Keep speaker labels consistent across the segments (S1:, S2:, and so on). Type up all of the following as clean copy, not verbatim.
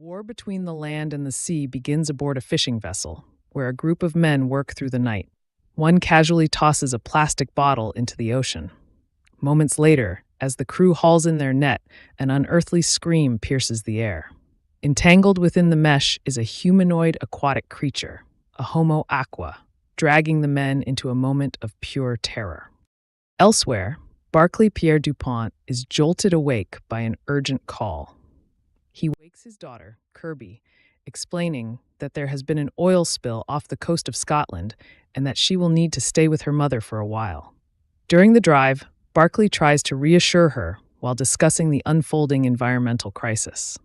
S1: war between the land and the sea begins aboard a fishing vessel, where a group of men work through the night. One casually tosses a plastic bottle into the ocean. Moments later, as the crew hauls in their net, an unearthly scream pierces the air. Entangled within the mesh is a humanoid aquatic creature, a Homo aqua, dragging the men into a moment of pure terror. Elsewhere, Barclay Pierre Dupont is jolted awake by an urgent call. He wakes his daughter, Kirby, explaining that there has been an oil spill off the coast of Scotland and that she will need to stay with her mother for a while. During the drive, Barclay tries to reassure her while discussing the unfolding environmental crisis.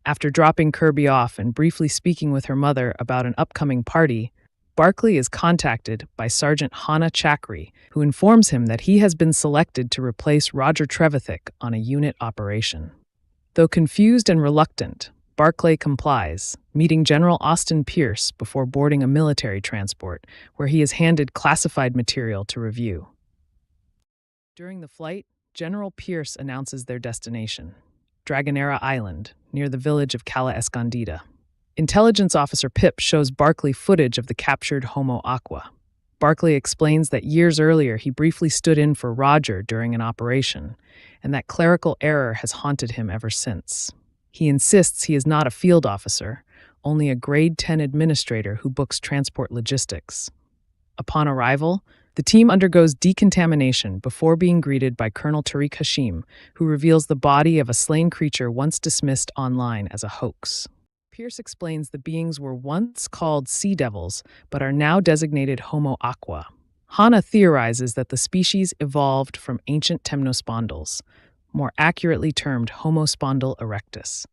S1: After dropping Kirby off and briefly speaking with her mother about an upcoming party, Barclay is contacted by Sergeant Hannah Chakri, who informs him that he has been selected to replace Roger Trevithick on a unit operation. Though confused and reluctant, Barclay complies, meeting General Austin Pierce before boarding a military transport, where he is handed classified material to review. During the flight, General Pierce announces their destination, Dragonera Island, near the village of Cala Escondida. Intelligence Officer Pip shows Barclay footage of the captured Homo aqua. Barclay explains that years earlier he briefly stood in for Roger during an operation, and that clerical error has haunted him ever since. He insists he is not a field officer, only a grade 10 administrator who books transport logistics. Upon arrival, the team undergoes decontamination before being greeted by Colonel Tariq Hashim, who reveals the body of a slain creature once dismissed online as a hoax. Pierce explains the beings were once called sea devils, but are now designated Homo aqua. Hannah theorizes that the species evolved from ancient temnospondylus, more accurately termed Homo spondyle erectus.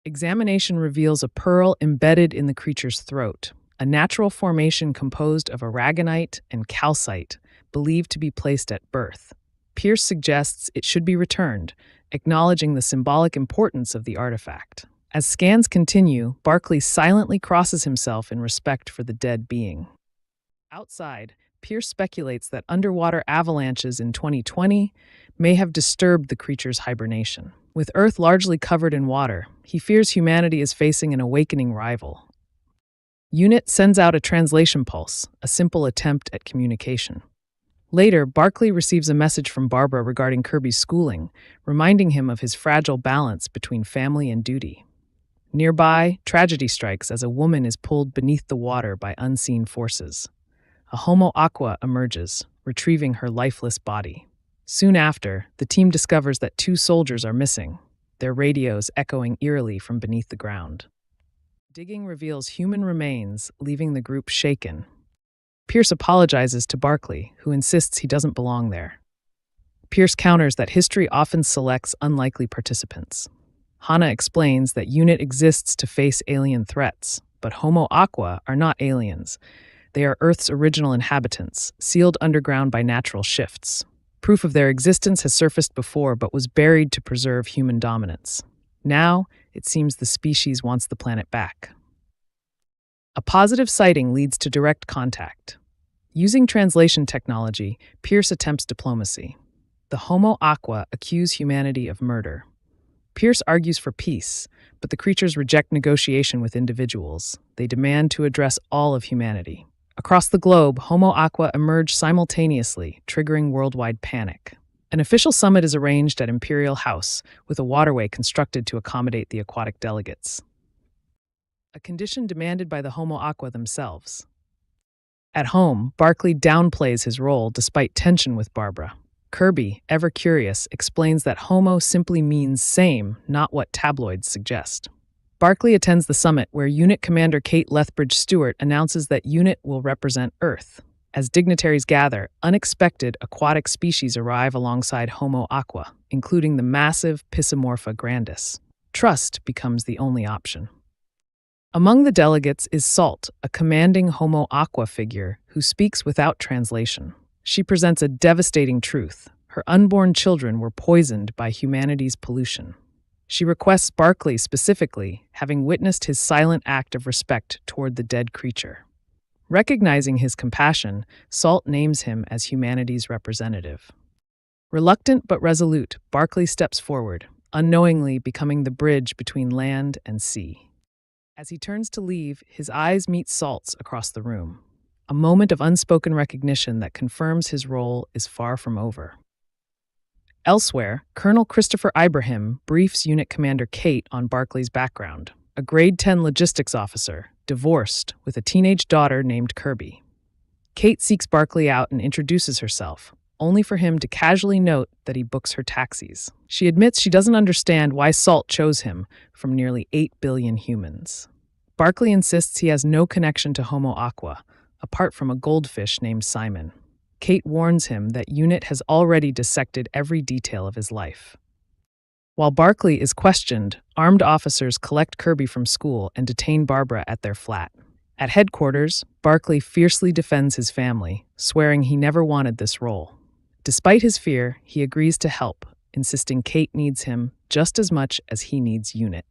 S1: Examination reveals a pearl embedded in the creature's throat, a natural formation composed of aragonite and calcite, believed to be placed at birth. Pierce suggests it should be returned, acknowledging the symbolic importance of the artifact. As scans continue, Barclay silently crosses himself in respect for the dead being. Outside, Pierce speculates that underwater avalanches in 2020 may have disturbed the creature's hibernation. With Earth largely covered in water, he fears humanity is facing an awakening rival. UNIT sends out a translation pulse, a simple attempt at communication. Later, Barclay receives a message from Barbara regarding Kirby's schooling, reminding him of his fragile balance between family and duty. Nearby, tragedy strikes as a woman is pulled beneath the water by unseen forces. A Homo aqua emerges, retrieving her lifeless body. Soon after, the team discovers that 2 soldiers are missing, their radios echoing eerily from beneath the ground. Digging reveals human remains, leaving the group shaken. Pierce apologizes to Barclay, who insists he doesn't belong there. Pierce counters that history often selects unlikely participants. Hannah explains that UNIT exists to face alien threats, but Homo aqua are not aliens. They are Earth's original inhabitants, sealed underground by natural shifts. Proof of their existence has surfaced before but was buried to preserve human dominance. Now, it seems the species wants the planet back. A positive sighting leads to direct contact. Using translation technology, Pierce attempts diplomacy. The Homo aqua accuse humanity of murder. Pierce argues for peace, but the creatures reject negotiation with individuals. They demand to address all of humanity. Across the globe, Homo aqua emerge simultaneously, triggering worldwide panic. An official summit is arranged at Imperial House, with a waterway constructed to accommodate the aquatic delegates. A condition demanded by the Homo aqua themselves. At home, Barclay downplays his role despite tension with Barbara. Kirby, ever curious, explains that Homo simply means same, not what tabloids suggest. Barclay attends the summit where UNIT Commander Kate Lethbridge Stewart announces that UNIT will represent Earth. As dignitaries gather, unexpected aquatic species arrive alongside Homo aqua, including the massive Piscimorpha grandis. Trust becomes the only option. Among the delegates is Salt, a commanding Homo aqua figure who speaks without translation. She presents a devastating truth. Her unborn children were poisoned by humanity's pollution. She requests Barclay specifically, having witnessed his silent act of respect toward the dead creature. Recognizing his compassion, Salt names him as humanity's representative. Reluctant but resolute, Barclay steps forward, unknowingly becoming the bridge between land and sea. As he turns to leave, his eyes meet Salt's across the room, a moment of unspoken recognition that confirms his role is far from over. Elsewhere, Colonel Christopher Ibrahim briefs Unit Commander Kate on Barclay's background, a grade 10 logistics officer, divorced, with a teenage daughter named Kirby. Kate seeks Barclay out and introduces herself, only for him to casually note that he books her taxis. She admits she doesn't understand why Salt chose him from nearly 8 billion humans. Barclay insists he has no connection to Homo Aqua, apart from a goldfish named Simon. Kate warns him that Unit has already dissected every detail of his life. While Barclay is questioned, armed officers collect Kirby from school and detain Barbara at their flat. At headquarters, Barclay fiercely defends his family, swearing he never wanted this role. Despite his fear, he agrees to help, insisting Kate needs him just as much as he needs Unit.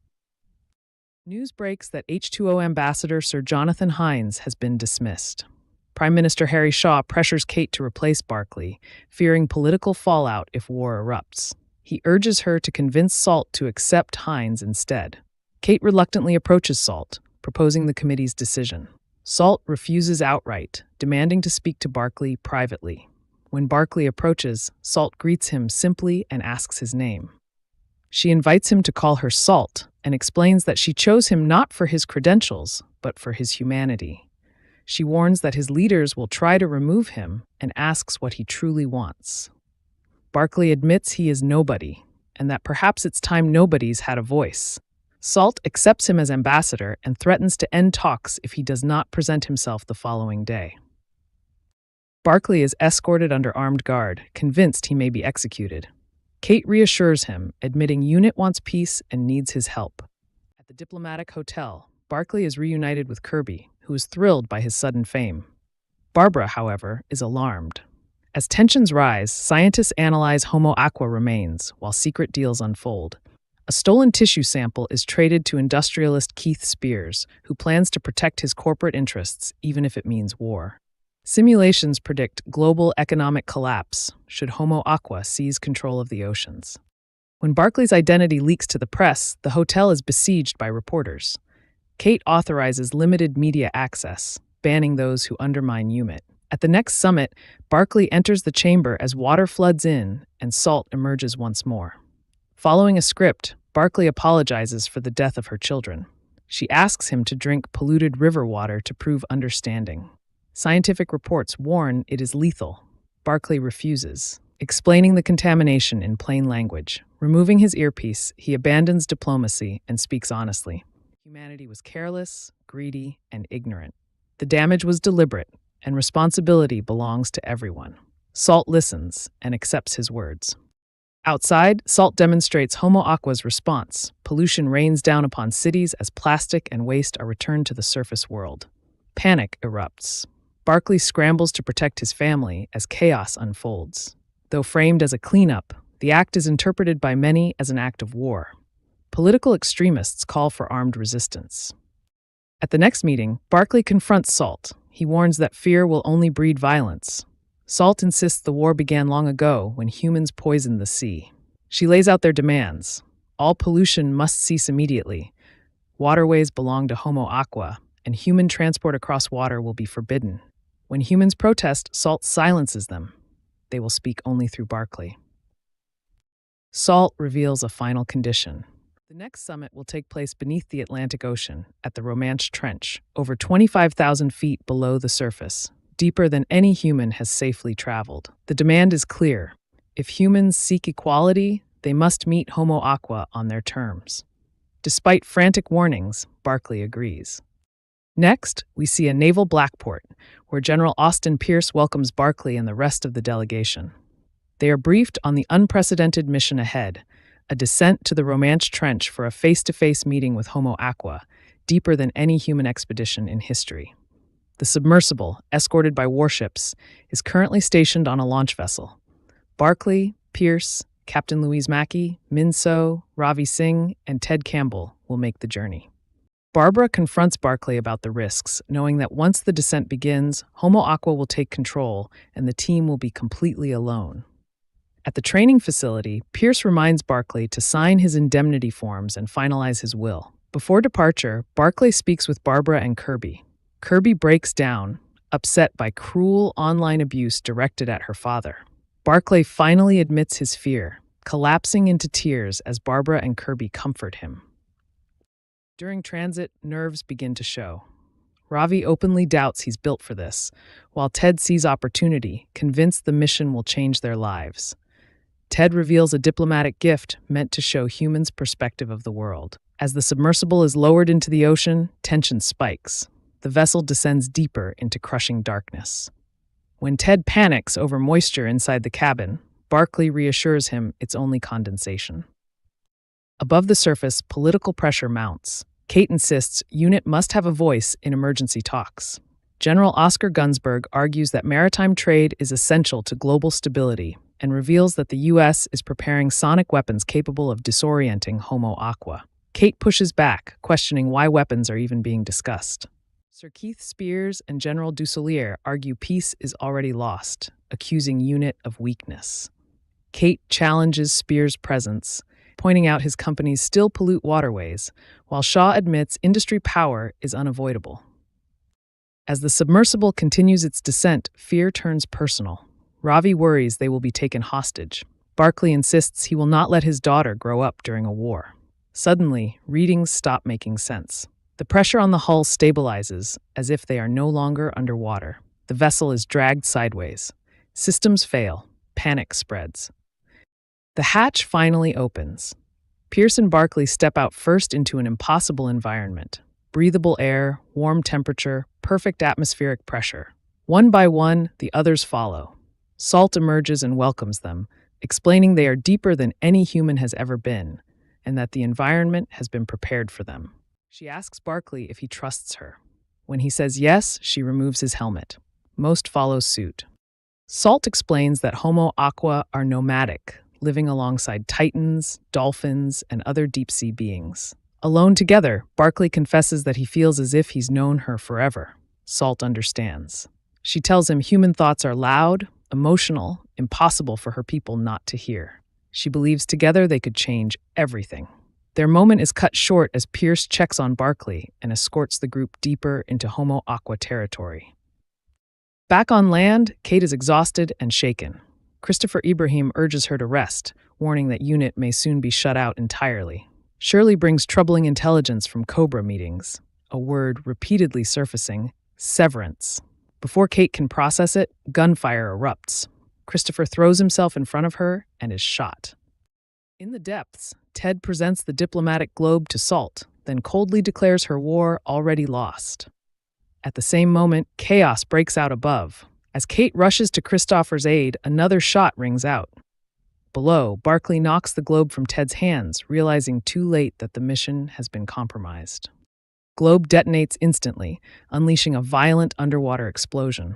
S1: News breaks that H2O Ambassador Sir Jonathan Hines has been dismissed. Prime Minister Harry Shaw pressures Kate to replace Barclay, fearing political fallout if war erupts. He urges her to convince Salt to accept Hines instead. Kate reluctantly approaches Salt, proposing the committee's decision. Salt refuses outright, demanding to speak to Barclay privately. When Barclay approaches, Salt greets him simply and asks his name. She invites him to call her Salt and explains that she chose him not for his credentials, but for his humanity. She warns that his leaders will try to remove him and asks what he truly wants. Barclay admits he is nobody, and that perhaps it's time nobodies had a voice. Salt accepts him as ambassador and threatens to end talks if he does not present himself the following day. Barclay is escorted under armed guard, convinced he may be executed. Kate reassures him, admitting Unit wants peace and needs his help. At the diplomatic hotel, Barclay is reunited with Kirby, who is thrilled by his sudden fame. Barbara, however, is alarmed. As tensions rise, scientists analyze Homo Aqua remains while secret deals unfold. A stolen tissue sample is traded to industrialist Keith Spears, who plans to protect his corporate interests even if it means war. Simulations predict global economic collapse should Homo Aqua seize control of the oceans. When Barclay's identity leaks to the press, the hotel is besieged by reporters. Kate authorizes limited media access, banning those who undermine Unit. At the next summit, Barclay enters the chamber as water floods in and Salt emerges once more. Following a script, Barclay apologizes for the death of her children. She asks him to drink polluted river water to prove understanding. Scientific reports warn it is lethal. Barclay refuses, explaining the contamination in plain language. Removing his earpiece, he abandons diplomacy and speaks honestly. Humanity was careless, greedy, and ignorant. The damage was deliberate, and responsibility belongs to everyone. Salt listens and accepts his words. Outside, Salt demonstrates Homo Aqua's response. Pollution rains down upon cities as plastic and waste are returned to the surface world. Panic erupts. Barclay scrambles to protect his family as chaos unfolds. Though framed as a cleanup, the act is interpreted by many as an act of war. Political extremists call for armed resistance. At the next meeting, Barclay confronts Salt. He warns that fear will only breed violence. Salt insists the war began long ago when humans poisoned the sea. She lays out their demands. All pollution must cease immediately. Waterways belong to Homo Aqua, and human transport across water will be forbidden. When humans protest, Salt silences them. They will speak only through Barclay. Salt reveals a final condition. The next summit will take place beneath the Atlantic Ocean, at the Romanche Trench, over 25,000 feet below the surface, deeper than any human has safely traveled. The demand is clear. If humans seek equality, they must meet Homo Aqua on their terms. Despite frantic warnings, Barclay agrees. Next, we see a naval Blackport, where General Austin Pierce welcomes Barclay and the rest of the delegation. They are briefed on the unprecedented mission ahead, a descent to the Romanche Trench for a face-to-face meeting with Homo Aqua, deeper than any human expedition in history. The submersible, escorted by warships, is currently stationed on a launch vessel. Barclay, Pierce, Captain Louise Mackey, Min So, Ravi Singh, and Ted Campbell will make the journey. Barbara confronts Barclay about the risks, knowing that once the descent begins, Homo Aqua will take control and the team will be completely alone. At the training facility, Pierce reminds Barclay to sign his indemnity forms and finalize his will. Before departure, Barclay speaks with Barbara and Kirby. Kirby breaks down, upset by cruel online abuse directed at her father. Barclay finally admits his fear, collapsing into tears as Barbara and Kirby comfort him. During transit, nerves begin to show. Ravi openly doubts he's built for this, while Ted sees opportunity, convinced the mission will change their lives. Ted reveals a diplomatic gift meant to show humans' perspective of the world. As the submersible is lowered into the ocean, tension spikes. The vessel descends deeper into crushing darkness. When Ted panics over moisture inside the cabin, Barclay reassures him it's only condensation. Above the surface, political pressure mounts. Kate insists UNIT must have a voice in emergency talks. General Oscar Gunsberg argues that maritime trade is essential to global stability and reveals that the U.S. is preparing sonic weapons capable of disorienting Homo Aqua. Kate pushes back, questioning why weapons are even being discussed. Sir Keith Spears and General Dusolier argue peace is already lost, accusing UNIT of weakness. Kate challenges Spears' presence, pointing out his companies still pollute waterways, while Shaw admits industry power is unavoidable. As the submersible continues its descent, fear turns personal. Ravi worries they will be taken hostage. Barclay insists he will not let his daughter grow up during a war. Suddenly, readings stop making sense. The pressure on the hull stabilizes, as if they are no longer underwater. The vessel is dragged sideways. Systems fail. Panic spreads. The hatch finally opens. Pierce and Barclay step out first into an impossible environment. Breathable air, warm temperature, perfect atmospheric pressure. One by one, the others follow. Salt emerges and welcomes them, explaining they are deeper than any human has ever been, and that the environment has been prepared for them. She asks Barclay if he trusts her. When he says yes, she removes his helmet. Most follow suit. Salt explains that Homo Aqua are nomadic, living alongside titans, dolphins, and other deep-sea beings. Alone together, Barclay confesses that he feels as if he's known her forever. Salt understands. She tells him human thoughts are loud, emotional, impossible for her people not to hear. She believes together they could change everything. Their moment is cut short as Pierce checks on Barclay and escorts the group deeper into Homo Aqua territory. Back on land, Kate is exhausted and shaken. Christopher Ibrahim urges her to rest, warning that UNIT may soon be shut out entirely. Shirley brings troubling intelligence from Cobra meetings, a word repeatedly surfacing, severance. Before Kate can process it, gunfire erupts. Christopher throws himself in front of her and is shot. In the depths, Ted presents the diplomatic globe to Salt, then coldly declares her war already lost. At the same moment, chaos breaks out above. As Kate rushes to Christopher's aid, another shot rings out. Below, Barclay knocks the globe from Ted's hands, realizing too late that the mission has been compromised. Globe detonates instantly, unleashing a violent underwater explosion.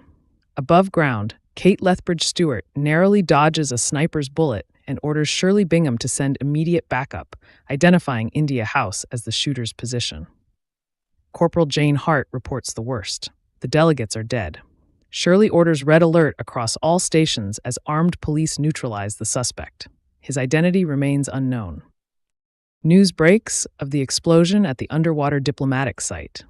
S1: Above ground, Kate Lethbridge Stewart narrowly dodges a sniper's bullet and orders Shirley Bingham to send immediate backup, identifying India House as the shooter's position. Corporal Jane Hart reports the worst. The delegates are dead. Shirley orders red alert across all stations as armed police neutralize the suspect. His identity remains unknown. News breaks of the explosion at the underwater diplomatic site.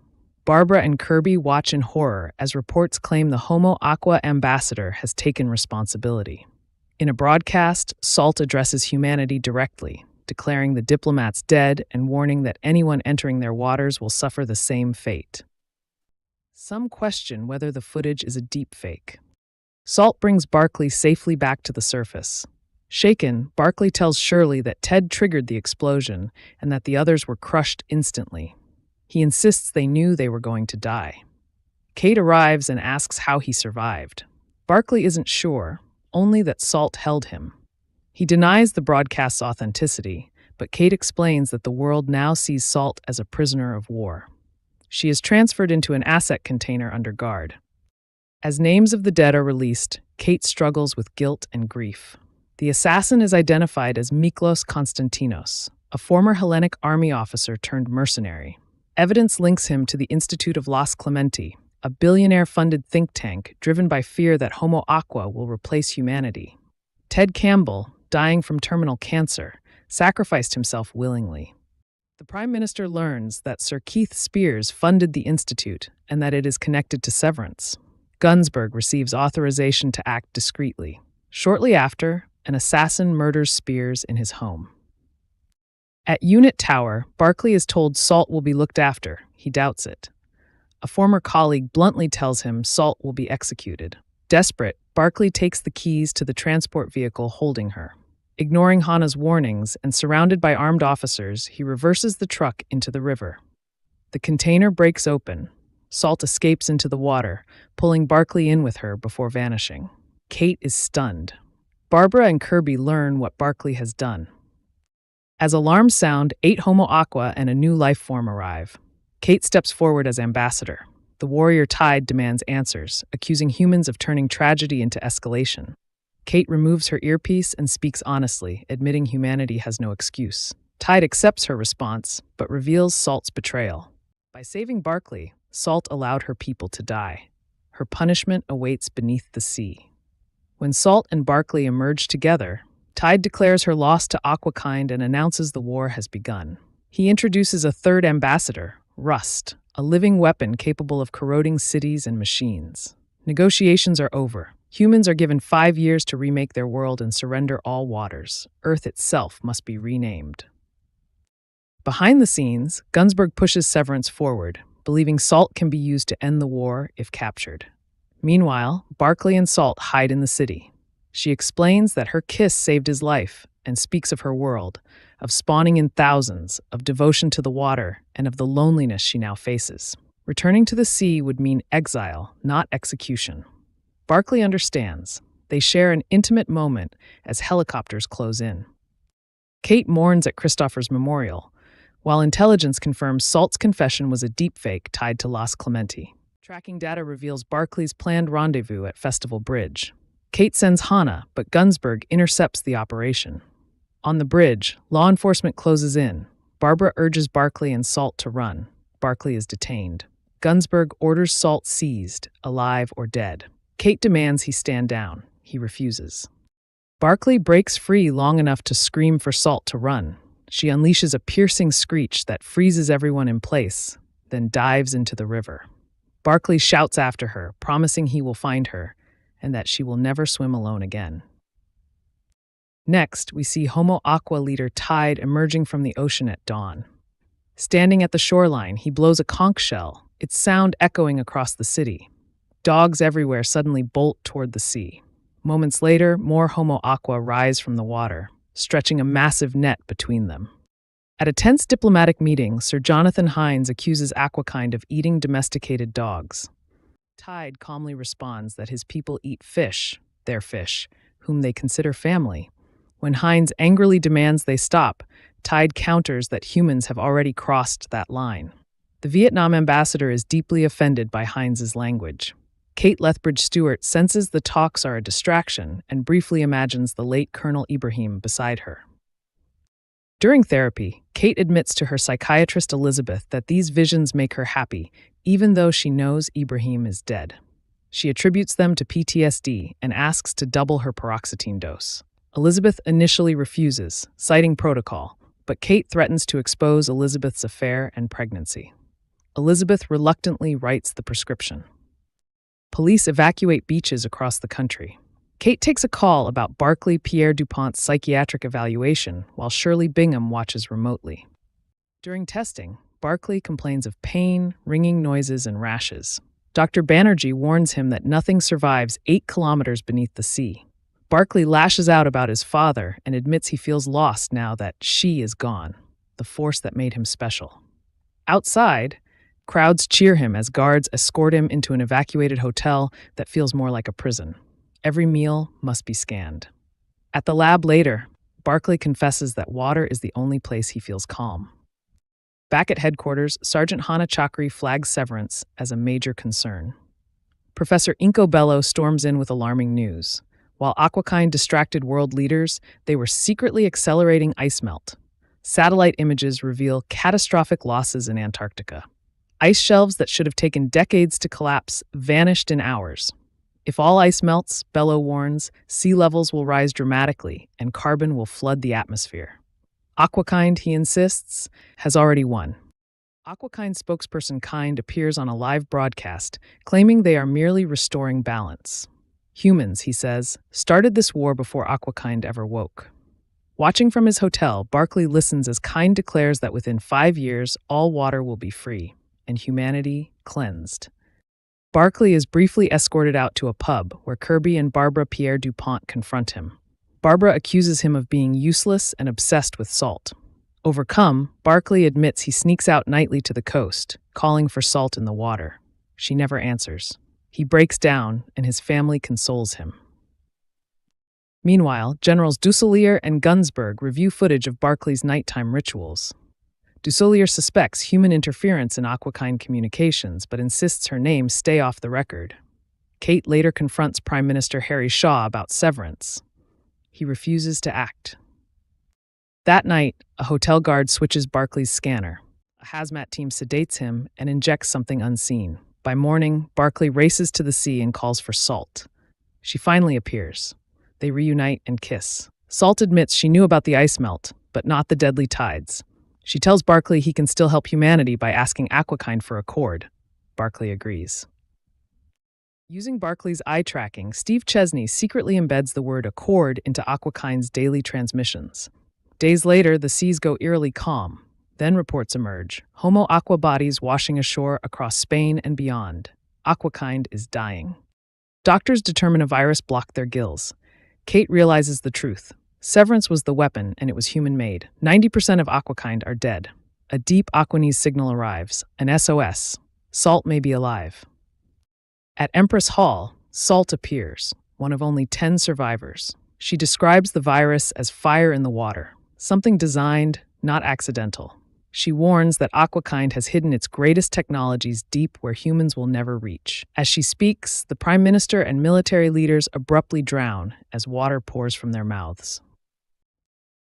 S1: Barbara and Kirby watch in horror as reports claim the Homo Aqua ambassador has taken responsibility. In a broadcast, Salt addresses humanity directly, declaring the diplomats dead and warning that anyone entering their waters will suffer the same fate. Some question whether the footage is a deepfake. Salt brings Barclay safely back to the surface. Shaken, Barclay tells Shirley that Ted triggered the explosion and that the others were crushed instantly. He insists they knew they were going to die. Kate arrives and asks how he survived. Barclay isn't sure, only that Salt held him. He denies the broadcast's authenticity, but Kate explains that the world now sees Salt as a prisoner of war. She is transferred into an asset container under guard. As names of the dead are released, Kate struggles with guilt and grief. The assassin is identified as Miklos Konstantinos, a former Hellenic army officer turned mercenary. Evidence links him to the Institute of Las Clementi, a billionaire-funded think tank driven by fear that Homo Aqua will replace humanity. Ted Campbell, dying from terminal cancer, sacrificed himself willingly. The Prime Minister learns that Sir Keith Spears funded the Institute and that it is connected to Severance. Gunsberg receives authorization to act discreetly. Shortly after, an assassin murders Spears in his home. At Unit Tower, Barclay is told Salt will be looked after. He doubts it. A former colleague bluntly tells him Salt will be executed. Desperate, Barclay takes the keys to the transport vehicle holding her. Ignoring Hannah's warnings and surrounded by armed officers, he reverses the truck into the river. The container breaks open. Salt escapes into the water, pulling Barclay in with her before vanishing. Kate is stunned. Barbara and Kirby learn what Barclay has done. As alarms sound, 8 Homo Aqua and a new life form arrive. Kate steps forward as ambassador. The warrior Tide demands answers, accusing humans of turning tragedy into escalation. Kate removes her earpiece and speaks honestly, admitting humanity has no excuse. Tide accepts her response, but reveals Salt's betrayal. By saving Barclay, Salt allowed her people to die. Her punishment awaits beneath the sea. When Salt and Barclay emerge together, Tide declares her loss to Aquakind and announces the war has begun. He introduces a third ambassador, Rust, a living weapon capable of corroding cities and machines. Negotiations are over. Humans are given 5 years to remake their world and surrender all waters. Earth itself must be renamed. Behind the scenes, Gunsberg pushes Severance forward, believing Salt can be used to end the war if captured. Meanwhile, Barclay and Salt hide in the city. She explains that her kiss saved his life and speaks of her world, of spawning in thousands, of devotion to the water, and of the loneliness she now faces. Returning to the sea would mean exile, not execution. Barclay understands. They share an intimate moment as helicopters close in. Kate mourns at Christopher's memorial, while intelligence confirms Salt's confession was a deepfake tied to Las Clemente. Tracking data reveals Barclay's planned rendezvous at Festival Bridge. Kate sends Hannah, but Gunsberg intercepts the operation. On the bridge, law enforcement closes in. Barbara urges Barclay and Salt to run. Barclay is detained. Gunsberg orders Salt seized, alive or dead. Kate demands he stand down. He refuses. Barclay breaks free long enough to scream for Salt to run. She unleashes a piercing screech that freezes everyone in place, then dives into the river. Barclay shouts after her, promising he will find her, and that she will never swim alone again. Next, we see Homo Aqua leader Tide emerging from the ocean at dawn. Standing at the shoreline, he blows a conch shell, its sound echoing across the city. Dogs everywhere suddenly bolt toward the sea. Moments later, more Homo Aqua rise from the water, stretching a massive net between them. At a tense diplomatic meeting, Sir Jonathan Hines accuses Aquakind of eating domesticated dogs. Tide calmly responds that his people eat fish, their fish, whom they consider family. When Hines angrily demands they stop, Tide counters that humans have already crossed that line. The Vietnam ambassador is deeply offended by Hines's language. Kate Lethbridge Stewart senses the talks are a distraction and briefly imagines the late Colonel Ibrahim beside her. During therapy, Kate admits to her psychiatrist Elizabeth that these visions make her happy, even though she knows Ibrahim is dead. She attributes them to PTSD and asks to double her paroxetine dose. Elizabeth initially refuses, citing protocol, but Kate threatens to expose Elizabeth's affair and pregnancy. Elizabeth reluctantly writes the prescription. Police evacuate beaches across the country. Kate takes a call about Barclay Pierre Dupont's psychiatric evaluation while Shirley Bingham watches remotely. During testing, Barclay complains of pain, ringing noises, and rashes. Dr. Banerjee warns him that nothing survives 8 kilometers beneath the sea. Barclay lashes out about his father and admits he feels lost now that she is gone, the force that made him special. Outside, crowds cheer him as guards escort him into an evacuated hotel that feels more like a prison. Every meal must be scanned. At the lab later, Barclay confesses that water is the only place he feels calm. Back at headquarters, Sergeant Hannah Chakri flags Severance as a major concern. Professor Inko Bello storms in with alarming news. While Aquakind distracted world leaders, they were secretly accelerating ice melt. Satellite images reveal catastrophic losses in Antarctica. Ice shelves that should have taken decades to collapse vanished in hours. If all ice melts, Bello warns, sea levels will rise dramatically and carbon will flood the atmosphere. Aquakind, he insists, has already won. Aquakind spokesperson Kind appears on a live broadcast, claiming they are merely restoring balance. Humans, he says, started this war before Aquakind ever woke. Watching from his hotel, Barkley listens as Kind declares that within 5 years, all water will be free, and humanity cleansed. Barkley is briefly escorted out to a pub where Kirby and Barbara Pierre DuPont confront him. Barbara accuses him of being useless and obsessed with salt. Overcome, Barkley admits he sneaks out nightly to the coast, calling for salt in the water. She never answers. He breaks down, and his family consoles him. Meanwhile, Generals Dusselier and Gunsberg review footage of Barkley's nighttime rituals. Dusselier suspects human interference in Aquakind communications, but insists her name stay off the record. Kate later confronts Prime Minister Harry Shaw about severance. He refuses to act. That night, a hotel guard switches Barkley's scanner. A hazmat team sedates him and injects something unseen. By morning, Barkley races to the sea and calls for Salt. She finally appears. They reunite and kiss. Salt admits she knew about the ice melt, but not the deadly tides. She tells Barkley he can still help humanity by asking Aquakind for a cord. Barkley agrees. Using Barkley's eye tracking, Steve Chesney secretly embeds the word accord into Aquakind's daily transmissions. Days later, the seas go eerily calm. Then reports emerge. Homo aqua bodies washing ashore across Spain and beyond. Aquakind is dying. Doctors determine a virus blocked their gills. Kate realizes the truth. Severance was the weapon, and it was human-made. 90% of Aquakind are dead. A deep Aquanese signal arrives, an SOS. Salt may be alive. At Empress Hall, Salt appears, one of only 10 survivors. She describes the virus as fire in the water, something designed, not accidental. She warns that Aquakind has hidden its greatest technologies deep where humans will never reach. As she speaks, the Prime Minister and military leaders abruptly drown as water pours from their mouths.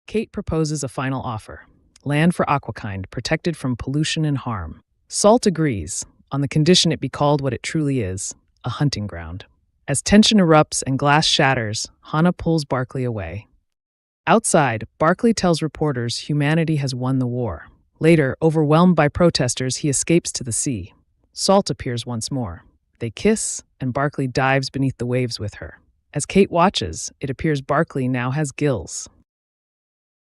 S1: Kate proposes a final offer: land for Aquakind, protected from pollution and harm. Salt agrees, on the condition it be called what it truly is, a hunting ground. As tension erupts and glass shatters, Hannah pulls Barkley away. Outside, Barkley tells reporters humanity has won the war. Later, overwhelmed by protesters, he escapes to the sea. Salt appears once more. They kiss, and Barkley dives beneath the waves with her. As Kate watches, it appears Barkley now has gills.